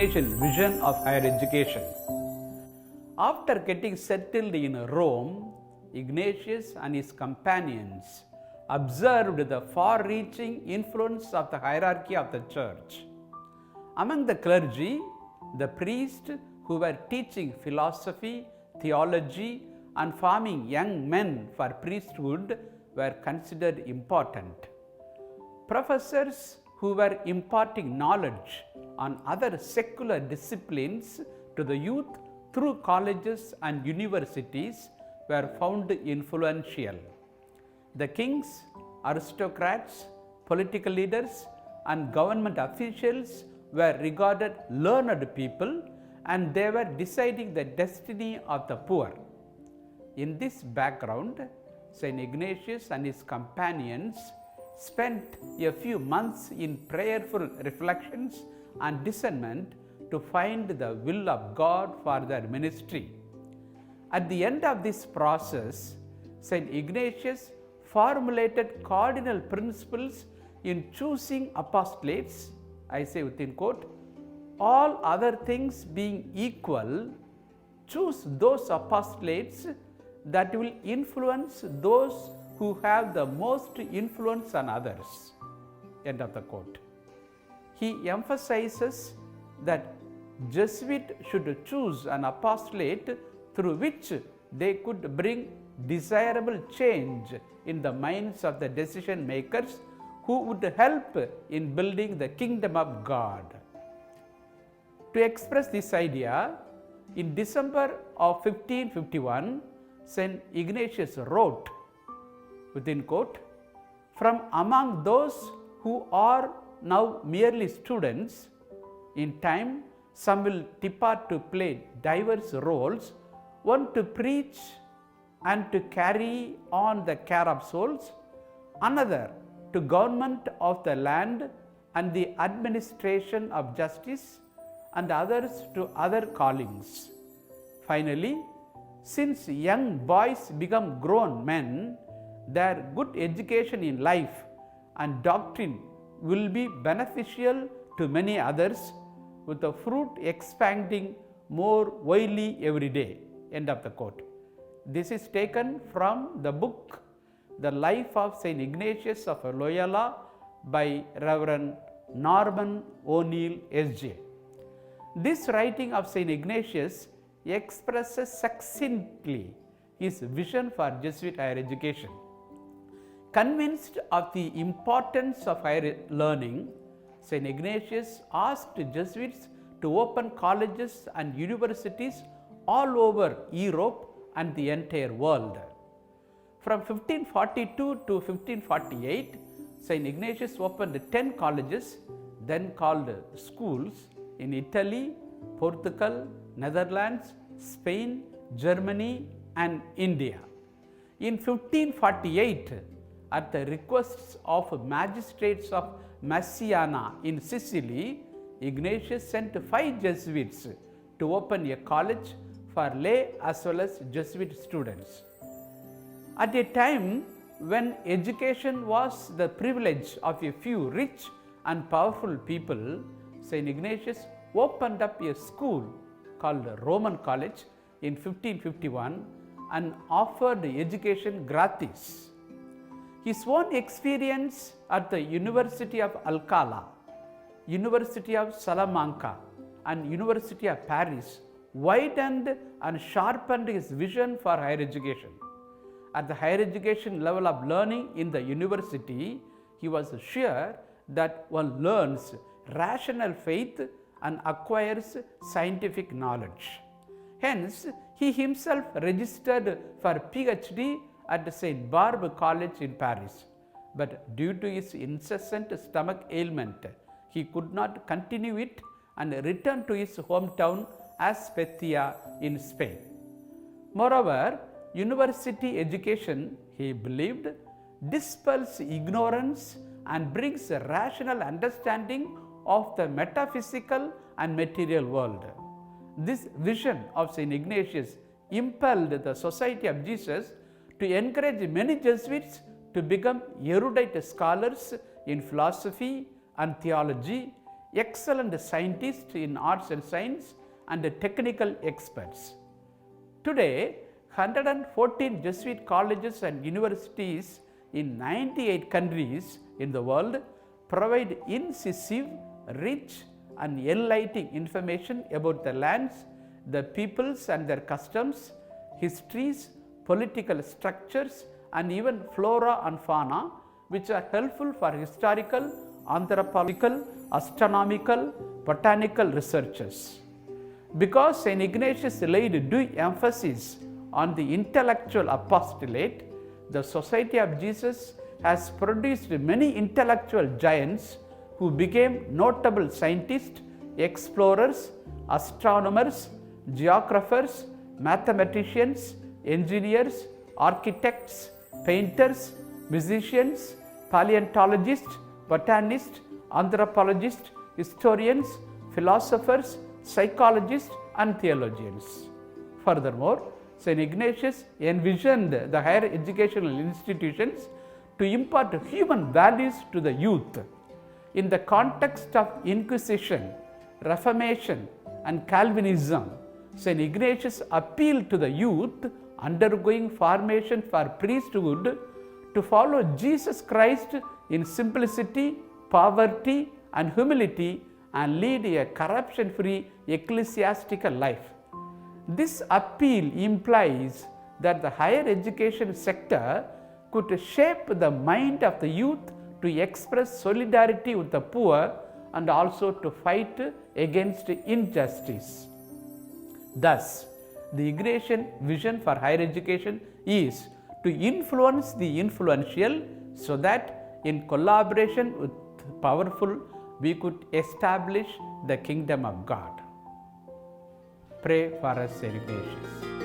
Ignatian vision of higher education. After getting settled in Rome, Ignatius and his companions observed the far-reaching influence of the hierarchy of the church. Among the clergy, the priests who were teaching philosophy, theology, and forming young men for priesthood were considered important. Professors who were imparting knowledge on other secular disciplines to the youth through colleges and universities were found influential. The kings, aristocrats, political leaders, and government officials were regarded learned people, and they were deciding the destiny of the poor. In this background, St. Ignatius and his companions spent a few months in prayerful reflections and discernment to find the will of God for their ministry. At the end of this process, St. Ignatius formulated cardinal principles in choosing apostolates, I say within quote, all other things being equal, choose those apostolates that will influence those who have the most influence on others. End of the quote. He emphasizes that Jesuits should choose an apostolate through which they could bring desirable change in the minds of the decision makers who would help in building the kingdom of God. To express this idea, in December of 1551, St. Ignatius wrote, within quote, from among those who are now merely students, in time some will depart to play diverse roles, one to preach and to carry on the care of souls, another to government of the land and the administration of justice, and others to other callings. Finally, since young boys become grown men, their good education in life and doctrine will be beneficial to many others, with the fruit expanding more widely every day. End of the quote. This is taken from the book The Life of St. Ignatius of Loyola by Reverend Norman O'Neill, S.J. This writing of St. Ignatius expresses succinctly his vision for Jesuit higher education. Convinced of the importance of higher learning, St. Ignatius asked Jesuits to open colleges and universities all over Europe and the entire world. From 1542 to 1548, St. Ignatius opened 10 colleges, then called schools, in Italy, Portugal, Netherlands, Spain, Germany, and India. In 1548, at the requests of magistrates of Messiana in Sicily, Ignatius sent 5 Jesuits to open a college for lay as well as Jesuit students. At a time when education was the privilege of a few rich and powerful people, St. Ignatius opened up a school called Roman College in 1551 and offered education gratis. His own experience at the University of Alcala, University of Salamanca, and University of Paris widened and sharpened his vision for higher education. At the higher education level of learning in the university, he was sure that one learns rational faith and acquires scientific knowledge. Hence, he himself registered for PhD at St. Barbe College in Paris. But due to his incessant stomach ailment, he could not continue it and returned to his hometown Azpeitia in Spain. Moreover, university education, he believed, dispels ignorance and brings a rational understanding of the metaphysical and material world. This vision of St. Ignatius impelled the Society of Jesus to encourage many Jesuits to become erudite scholars in philosophy and theology, excellent scientists in arts and science, and technical experts. Today, 114 Jesuit colleges and universities in 98 countries in the world provide incisive, rich, and enlightening information about the lands, the peoples and their customs, histories, political structures, and even flora and fauna, which are helpful for historical, anthropological, astronomical, botanical researchers. Because St. Ignatius laid due emphasis on the intellectual apostolate, the Society of Jesus has produced many intellectual giants who became notable scientists, explorers, astronomers, geographers, mathematicians, engineers, architects, painters, musicians, paleontologists, botanists, anthropologists, historians, philosophers, psychologists, and theologians. Furthermore, St. Ignatius envisioned the higher educational institutions to impart human values to the youth. In the context of Inquisition, Reformation, and Calvinism, St. Ignatius appealed to the youth undergoing formation for priesthood to follow Jesus Christ in simplicity, poverty, and humility, and lead a corruption-free ecclesiastical life. This appeal implies that the higher education sector could shape the mind of the youth to express solidarity with the poor and also to fight against injustice. Thus, the Ignatian vision for higher education is to influence the influential so that in collaboration with powerful we could establish the kingdom of God. Pray for us, St. Ignatius.